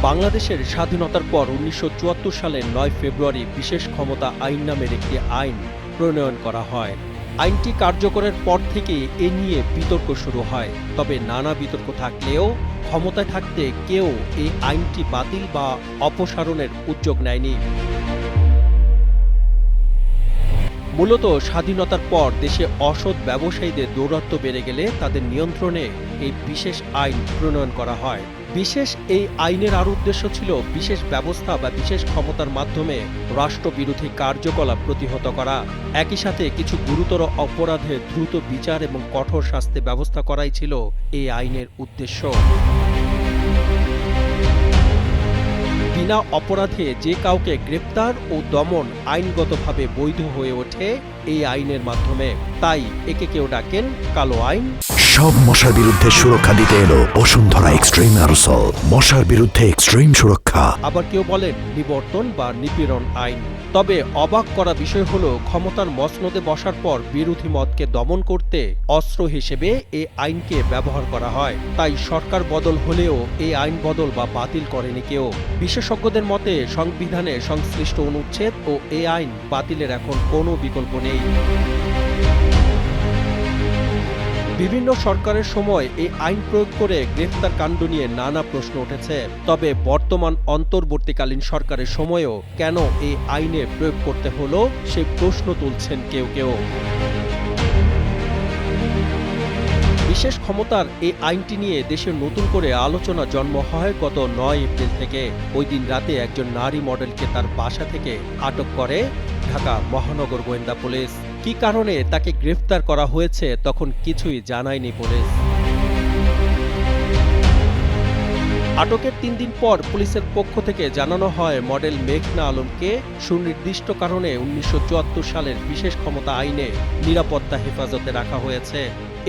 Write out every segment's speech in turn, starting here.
বাংলাদেশের স্বাধীনতার পর ১৯৭৪ সালের ৯ ফেব্রুয়ারি বিশেষ ক্ষমতা আইন নামের একটি আইন প্রণয়ন করা হয়। আইনটি কার্যকরের পর থেকে এ নিয়ে বিতর্ক শুরু হয়। তবে নানা বিতর্ক থাকলেও ক্ষমতায় থাকতে কেউ এই আইনটি বাতিল বা অপসারণের উদ্যোগ নেয়নি। মূলত স্বাধীনতার পর দেশে অসৎ ব্যবসায়ীদের দৌরাত্ম্য বেড়ে গেলে তাদের নিয়ন্ত্রণে এই বিশেষ আইন প্রণয়ন করা হয়। বিশেষ এই আইনের আরও উদ্দেশ্য ছিল বিশেষ ব্যবস্থা বা বিশেষ ক্ষমতার মাধ্যমে রাষ্ট্রবিরোধী কার্যকলাপ প্রতিহত করা। একই সাথে কিছু গুরুতর অপরাধে দ্রুত বিচার এবং কঠোর শাস্তি ব্যবস্থা করাই ছিল এই আইনের উদ্দেশ্য। বিনা অপরাধে যে কাউকে গ্রেপ্তার ও দমন আইনগতভাবে বৈধ হয়ে ওঠে এই আইনের মাধ্যমে। তাই একে কেউ ডাকেন কালো আইন। সব মশার বিরুদ্ধে সুরক্ষা দিতে এলো বসুন্ধরা এক্সট্রিম অ্যারোসল, মশার বিরুদ্ধে এক্সট্রিম সুরক্ষা। আবার কেউ বলেন নিবর্তন বা নিপীড়ন আইন। তবে অবাক করা বিষয় হলো ক্ষমতার মসনদে বসার পর বিরোধী মতকে দমন করতে অস্ত্র হিসেবে এই আইনকে ব্যবহার করা হয়। তাই সরকার বদল হলেও এই আইন বদল বা বাতিল করেনি কেউ। বিশেষজ্ঞদের মতে সংবিধানে সংশ্লিষ্ট অনুচ্ছেদ ও এই আইন বাতিলের এখন কোনো বিকল্প নেই। বিভিন্ন সরকারের সময় এই আইন প্রয়োগ করে গ্রেফতার কাণ্ড নিয়ে নানা প্রশ্ন উঠেছে। তবে বর্তমান অন্তর্বর্তীকালীন সরকারের সময়েও কেন এই আইনে প্রয়োগ করতে হলো সেই প্রশ্ন তুলছেন কেউ কেউ। বিশেষ ক্ষমতার এই আইনটি নিয়ে দেশের নতুন করে আলোচনা জন্ম হয় গত ৯ এপ্রিল থেকে। ওই দিন রাতে একজন নারী মডেলকে তার বাসা থেকে আটক করে ঢাকা মহানগর গোয়েন্দা পুলিশ। কী কারণে তাকে গ্রেফতার করা হয়েছে তখন কিছুই জানায়নি পুলিশ। আটকের ৩ দিন পর পুলিশের পক্ষ থেকে জানানো হয় মডেল মেঘনা আলমকে সুনির্দিষ্ট কারণে ১৯৭৪ সালের বিশেষ ক্ষমতা আইনে নিরাপত্তা হেফাজতে রাখা হয়েছে।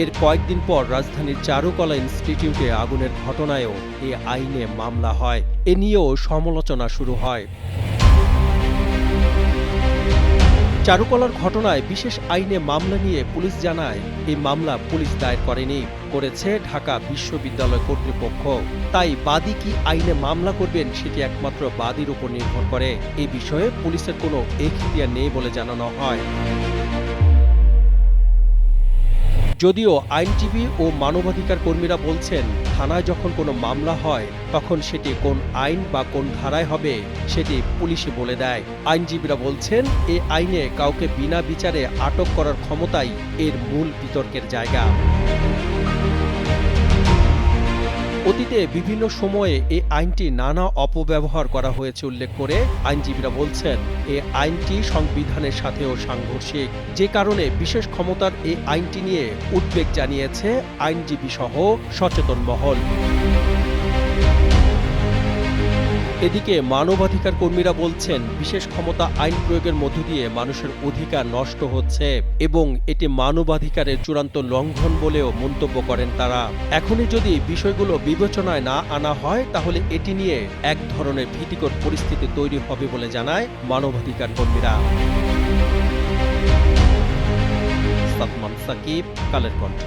এর কয়েকদিন পর রাজধানীর চারুকলা ইনস্টিটিউটে আগুনের ঘটনায়ও এই আইনে মামলা হয়। এ নিয়েও সমালোচনা শুরু হয়। চারুকলার ঘটনায় বিশেষ আইনে মামলা নিয়ে পুলিশ জানায় এই মামলা পুলিশ দায়ের করেনি, করেছে ঢাকা বিশ্ববিদ্যালয় কর্তৃপক্ষ। তাই বাদী কি আইনে মামলা করবেন সেটি একমাত্র বাদীর উপর নির্ভর করে। এই বিষয়ে পুলিশের কোনো এখতিয়ার নেই বলে জানানো হয়। যদিও আইনজীবী ও মানবাধিকার কর্মীরা বলছেন থানায় যখন কোনো মামলা হয় তখন সেটি কোন আইন বা কোন ধারায় হবে সেটি পুলিশই বলে দেয়। আইনজীবীরা বলছেন এই আইনে কাউকে বিনা বিচারে আটক করার ক্ষমতাই এর মূল বিতর্কের জায়গা। অতীতে বিভিন্ন সময়ে এই আইনটি নানা অপব্যবহার করা হয়েছে উল্লেখ করে আইনজীবীরা বলছেন এই আইনটি সংবিধানের সাথেও সাংঘর্ষিক, যে কারণে বিশেষ ক্ষমতার এই আইনটি নিয়ে উদ্বেগ জানিয়েছে আইনজীবী সহ সচেতন মহল। এদিকে মানবাধিকার কর্মীরা বলছেন বিশেষ ক্ষমতা আইন প্রয়োগের মধ্য দিয়ে মানুষের অধিকার নষ্ট হচ্ছে এবং এটি মানবাধিকারের চূড়ান্ত লঙ্ঘন বলেও মন্তব্য করেন তারা। এখনই যদি বিষয়গুলো বিবেচনায় না আনা হয় তাহলে এটি নিয়ে এক ধরনের ভীতিকর পরিস্থিতি তৈরি হবে বলে জানায় মানবাধিকার কর্মীরা। সাদমান সাকিব, কালের কণ্ঠ।